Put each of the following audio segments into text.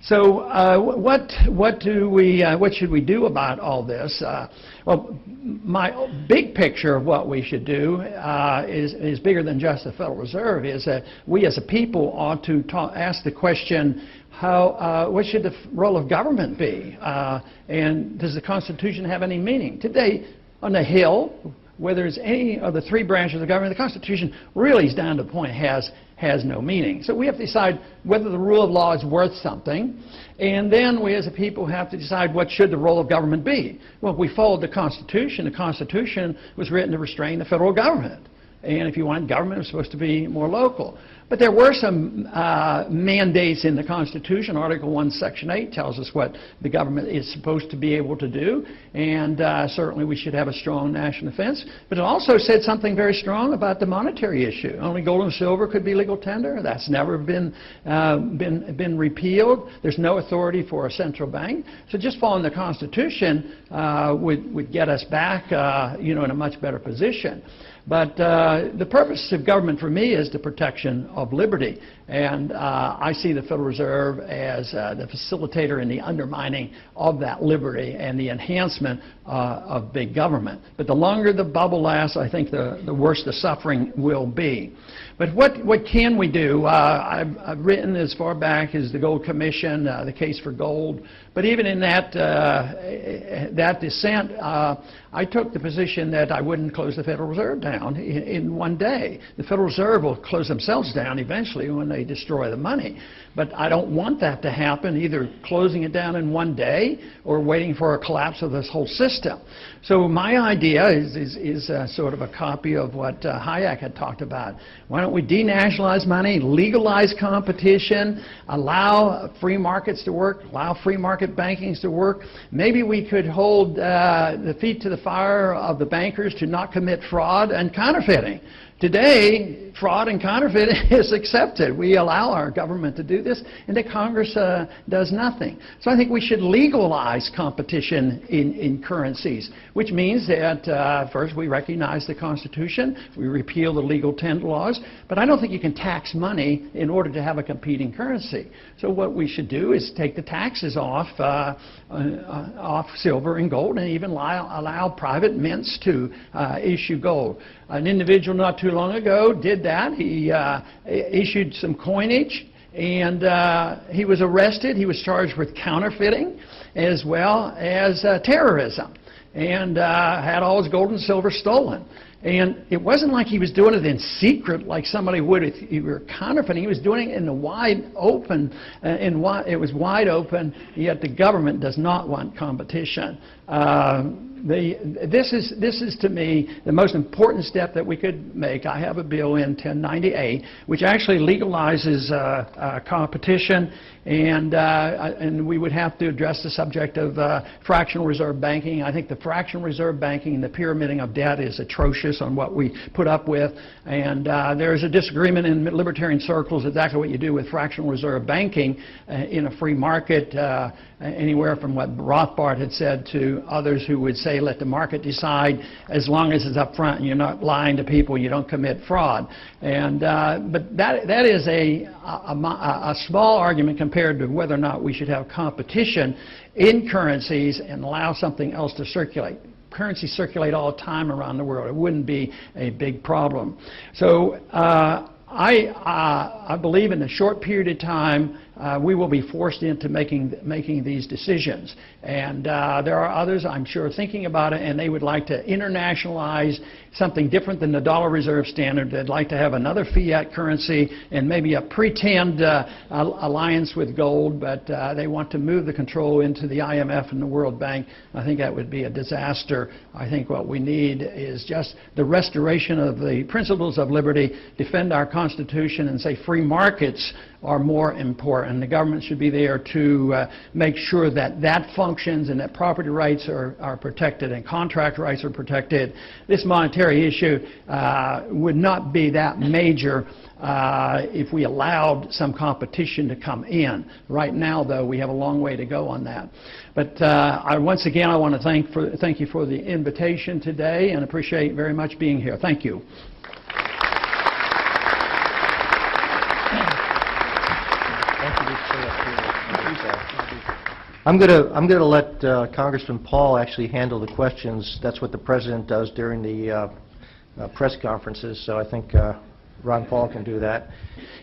So what should we do about all this? Well, my big picture of what we should do is bigger than just the Federal Reserve. Is that we as a people ought to ask the question, what should the role of government be? And does the Constitution have any meaning? Today, on the Hill, where there's any of the three branches of the government, the Constitution really is down to the point has no meaning. So we have to decide whether the rule of law is worth something, and then we as a people have to decide what should the role of government be. Well, if we followed the Constitution was written to restrain the federal government. And if you want government, it was supposed to be more local. But there were some mandates in the Constitution. Article 1, Section 8 tells us what the government is supposed to be able to do. And certainly we should have a strong national defense. But it also said something very strong about the monetary issue. Only gold and silver could be legal tender. That's never been repealed. There's no authority for a central bank. So just following the Constitution would get us back in a much better position. But the purpose of government for me is the protection of liberty. And I see the Federal Reserve as the facilitator in the undermining of that liberty and the enhancement of big government. But the longer the bubble lasts, I think the worse the suffering will be. But what can we do? I've written as far back as the Gold Commission, the case for gold. But even in that dissent, I took the position that I wouldn't close the Federal Reserve down in one day. The Federal Reserve will close themselves down eventually when they destroy the money. But I don't want that to happen, either closing it down in one day or waiting for a collapse of this whole system. So my idea is sort of a copy of what Hayek had talked about. Why don't we denationalize money, legalize competition, allow free markets to work, allow free market bankings to work. Maybe we could hold the feet to the fire of the bankers to not commit fraud and counterfeiting. Today, fraud and counterfeiting is accepted. We allow our government to do this, and the Congress does nothing. So I think we should legalize competition in currencies, which means that first we recognize the Constitution, we repeal the legal tender laws, but I don't think you can tax money in order to have a competing currency. So what we should do is take the taxes off silver and gold, and even allow private mints to issue gold. An individual not too long ago did that. He issued some coinage, and he was arrested. He was charged with counterfeiting as well as terrorism, and had all his gold and silver stolen. And it wasn't like he was doing it in secret like somebody would if he were counterfeiting. He was doing it in the wide open, it was wide open, yet the government does not want competition. This is to me the most important step that we could make. I have a bill in 1098 which actually legalizes competition, and we would have to address the subject of fractional reserve banking. I think the fractional reserve banking and the pyramiding of debt is atrocious on what we put up with, and there is a disagreement in libertarian circles exactly what you do with fractional reserve banking in a free market, anywhere from what Rothbard had said to others who would say let the market decide as long as it's up front and you're not lying to people, you don't commit fraud. And but that is a small argument compared to whether or not we should have competition in currencies and allow something else to circulate. Currencies circulate all the time around the world. It wouldn't be a big problem. So I believe in a short period of time we will be forced into making these decisions. And there are others, I'm sure, thinking about it, and they would like to internationalize something different than the dollar reserve standard. They'd like to have another fiat currency and maybe a pretend alliance with gold, but they want to move the control into the IMF and the World Bank. I think that would be a disaster. I think what we need is just the restoration of the principles of liberty, defend our Constitution, and say free markets are more important. The government should be there to make sure that that functions and that property rights are protected and contract rights are protected. This monetary issue would not be that major if we allowed some competition to come in. Right now, though, we have a long way to go on that. But once again, I want to thank you for the invitation today and appreciate very much being here. Thank you. Thank you. I'm gonna let Congressman Paul actually handle the questions. That's what the President does during the press conferences, so I think Ron Paul can do that.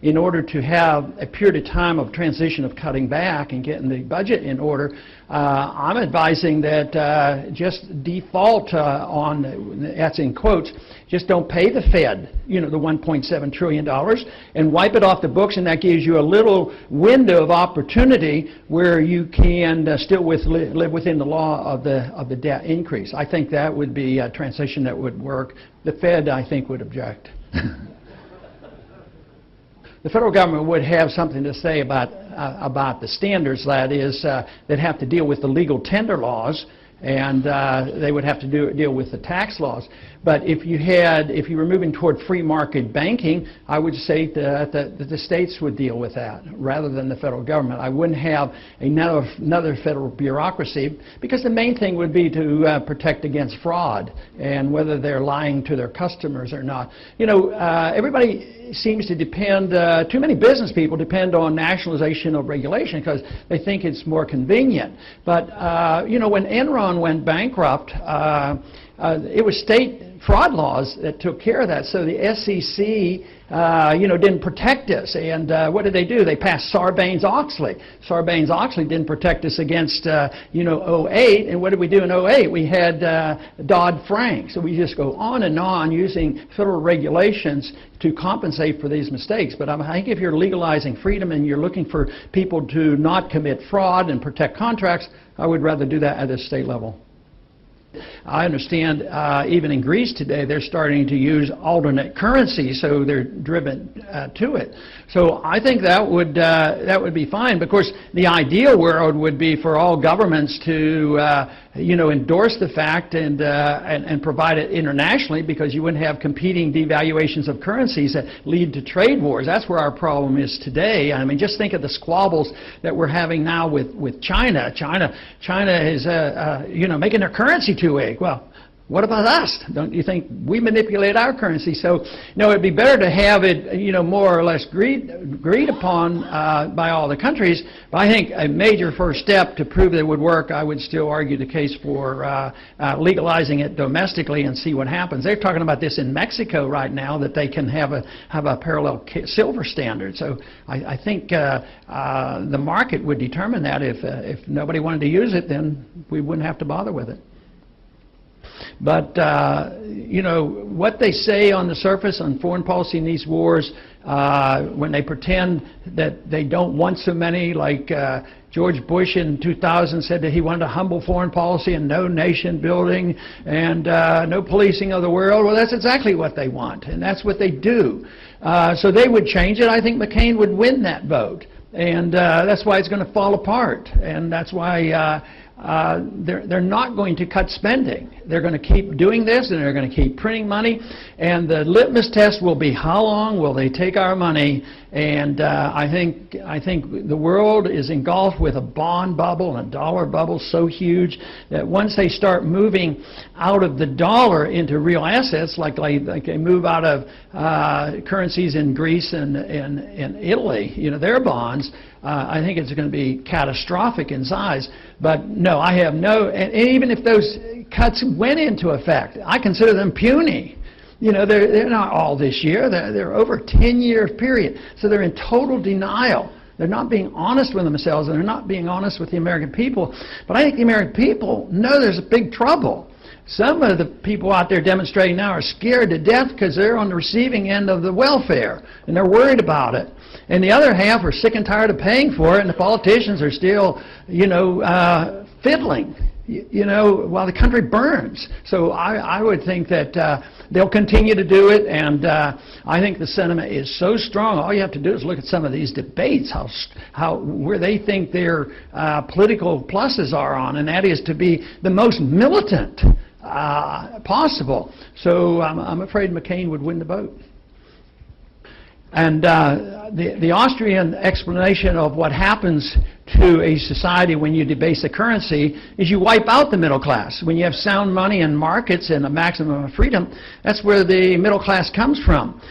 In order to have a period of time of transition of cutting back and getting the budget in order, I'm advising that just default on, that's in quotes, just don't pay the Fed, the $1.7 trillion, and wipe it off the books, and that gives you a little window of opportunity where you can still live within the law of the debt increase. I think that would be a transition that would work. The Fed, I think, would object. The federal government would have something to say about the standards, that is, that have to deal with the legal tender laws, and they would have to deal with the tax laws. But if you were moving toward free market banking, I would say that the states would deal with that rather than the federal government. I wouldn't have another federal bureaucracy, because the main thing would be to protect against fraud and whether they're lying to their customers or not. Everybody seems to depend, too many business people depend on nationalization of regulation because they think it's more convenient. But, when Enron went bankrupt, it was state fraud laws that took care of that. So the SEC, didn't protect us. And what did they do? They passed Sarbanes-Oxley. Sarbanes-Oxley didn't protect us against, 08. And what did we do in 08? We had Dodd-Frank. So we just go on and on using federal regulations to compensate for these mistakes. But I think if you're legalizing freedom and you're looking for people to not commit fraud and protect contracts, I would rather do that at the state level. I understand even in Greece today they're starting to use alternate currency, so they're driven to it. So I think that would be fine. But of course, the ideal world would be for all governments to endorse the fact and provide it internationally, because you wouldn't have competing devaluations of currencies that lead to trade wars. That's where our problem is today. I mean, just think of the squabbles that we're having now with China. China is making their currency too weak. Well, what about us? Don't you think we manipulate our currency? So, it'd be better to have it, more or less agreed upon by all the countries. But I think a major first step to prove that it would work, I would still argue the case for legalizing it domestically and see what happens. They're talking about this in Mexico right now, that they can have a parallel silver standard. So I think the market would determine that. If nobody wanted to use it, then we wouldn't have to bother with it. But, what they say on the surface on foreign policy in these wars, when they pretend that they don't want so many, like George Bush in 2000 said that he wanted a humble foreign policy and no nation building and no policing of the world. Well, that's exactly what they want, and that's what they do. So they would change it. I think McCain would win that vote, and that's why it's going to fall apart, and that's why they're not going to cut spending. They're going to keep doing this, and they're going to keep printing money. And the litmus test will be, how long will they take our money? And I think the world is engulfed with a bond bubble and a dollar bubble so huge that once they start moving out of the dollar into real assets, like they move out of currencies in Greece and Italy, their bonds, I think it's going to be catastrophic in size. But no, I have no, and even if those cuts went into effect, I consider them puny. They're not all this year. They're over a 10-year period. So they're in total denial. They're not being honest with themselves, and they're not being honest with the American people. But I think the American people know there's a big trouble. Some of the people out there demonstrating now are scared to death because they're on the receiving end of the welfare, and they're worried about it. And the other half are sick and tired of paying for it, and the politicians are still, fiddling, while the country burns. So I would think that they'll continue to do it, and I think the sentiment is so strong. All you have to do is look at some of these debates, where they think their political pluses are on, and that is to be the most militant possible. So I'm afraid McCain would win the vote. And the Austrian explanation of what happens to a society when you debase the currency is you wipe out the middle class. When you have sound money and markets and a maximum of freedom, that's where the middle class comes from.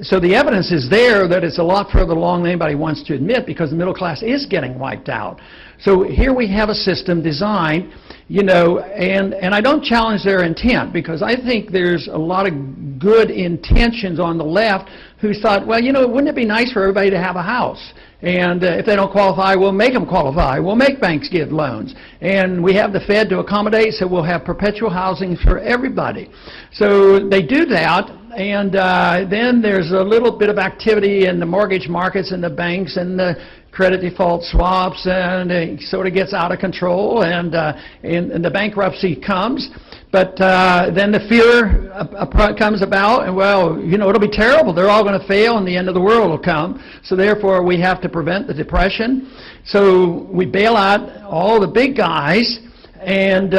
So the evidence is there that it's a lot further along than anybody wants to admit, because the middle class is getting wiped out. So here we have a system designed, and I don't challenge their intent, because I think there's a lot of good intentions on the left who thought, well, wouldn't it be nice for everybody to have a house? And if they don't qualify, we'll make them qualify. We'll make banks give loans. And we have the Fed to accommodate, so we'll have perpetual housing for everybody. So they do that, and then there's a little bit of activity in the mortgage markets and the banks and the credit default swaps, and it sort of gets out of control, and the bankruptcy comes. But then the fear comes about, and well, it'll be terrible. They're all going to fail, and the end of the world will come. So therefore, we have to prevent the depression. So we bail out all the big guys, and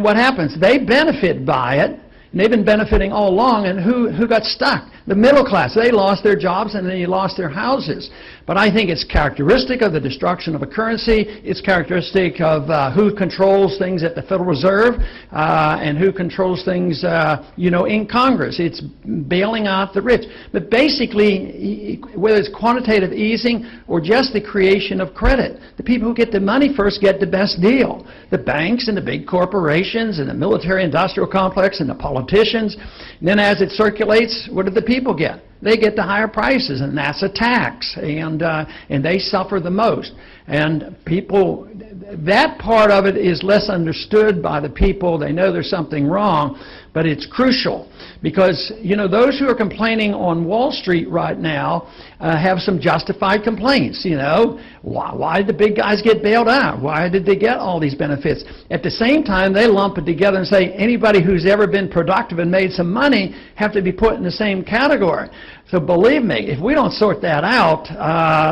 what happens? They benefit by it. And they've been benefiting all along, and who got stuck? The middle class. They lost their jobs, and they lost their houses. But I think it's characteristic of the destruction of a currency. It's characteristic of who controls things at the Federal Reserve and who controls things, in Congress. It's bailing out the rich. But basically, whether it's quantitative easing or just the creation of credit, the people who get the money first get the best deal. The banks and the big corporations and the military-industrial complex and the politicians. And then as it circulates, what do the people get? They get the higher prices, and that's a tax, and they suffer the most. And people, that part of it is less understood by the people. They know there's something wrong, but it's crucial, because those who are complaining on Wall Street right now have some justified complaints. Why did the big guys get bailed out? Why did they get all these benefits? At the same time, they lump it together and say anybody who's ever been productive and made some money have to be put in the same category. So believe me, if we don't sort that out,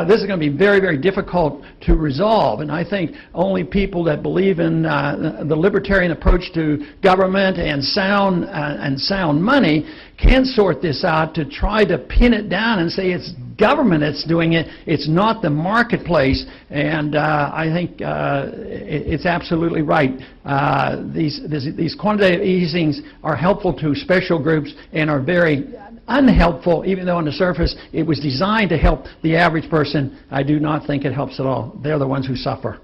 this is going to be very, very difficult to resolve. And I think only people that believe in the libertarian approach to government and sound money can sort this out, to try to pin it down and say it's government that's doing it, it's not the marketplace. And I think it's absolutely right. These quantitative easings are helpful to special groups and are very unhelpful, even though on the surface it was designed to help the average person. I do not think it helps at all. They're the ones who suffer.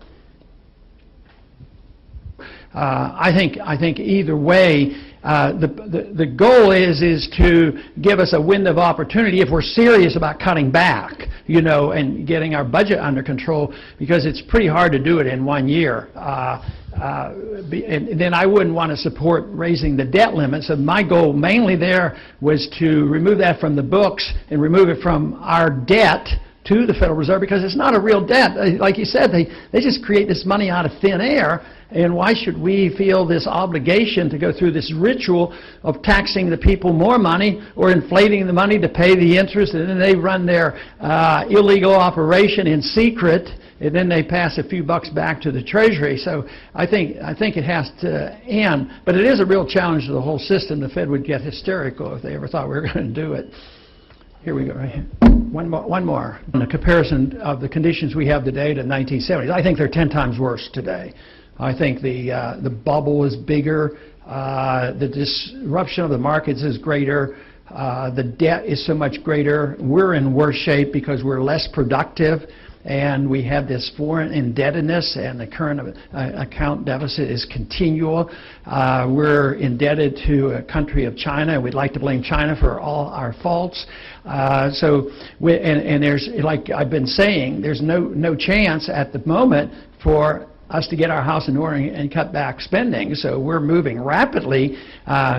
I think either way, the goal is to give us a window of opportunity if we're serious about cutting back, and getting our budget under control, because it's pretty hard to do it in 1 year. And then I wouldn't want to support raising the debt limit. So my goal mainly there was to remove that from the books and remove it from our debt to the Federal Reserve, because it's not a real debt. Like you said, they just create this money out of thin air. And why should we feel this obligation to go through this ritual of taxing the people more money or inflating the money to pay the interest, and then they run their illegal operation in secret, and then they pass a few bucks back to the Treasury? So I think it has to end. But it is a real challenge to the whole system. The Fed would get hysterical if they ever thought we were going to do it. Here we go, right here. One more. In a comparison of the conditions we have today to the 1970s, I think they're 10 times worse today. I think the bubble is bigger, the disruption of the markets is greater, the debt is so much greater. We're in worse shape because we're less productive, and we have this foreign indebtedness, and the current account deficit is continual. We're indebted to a country of China. We'd like to blame China for all our faults. And there's, like I've been saying, there's no chance at the moment for us to get our house in order and cut back spending. So we're moving rapidly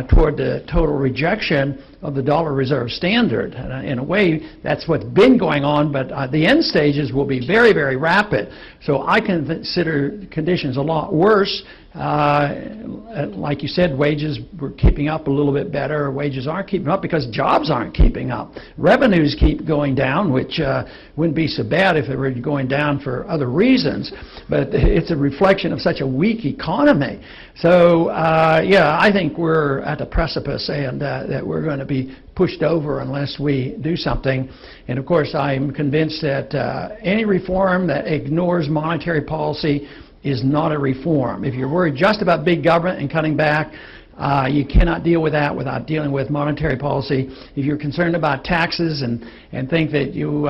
toward the total rejection of the dollar reserve standard. In a way, that's what's been going on, but the end stages will be very, very rapid. So I consider conditions a lot worse. Like you said, wages were keeping up a little bit better. Wages aren't keeping up because jobs aren't keeping up. Revenues keep going down, which wouldn't be so bad if they were going down for other reasons. But it's a reflection of such a weak economy. So, yeah, I think we're at the precipice, and that we're going to be pushed over unless we do something. And of course, I'm convinced that any reform that ignores monetary policy is not a reform. If you're worried just about big government and cutting back, you cannot deal with that without dealing with monetary policy. If you're concerned about taxes and think that you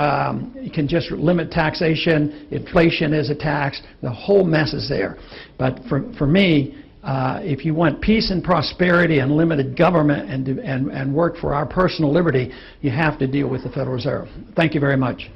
can just limit taxation, inflation is a tax, the whole mess is there. But for me, if you want peace and prosperity and limited government and work for our personal liberty, you have to deal with the Federal Reserve. Thank you very much.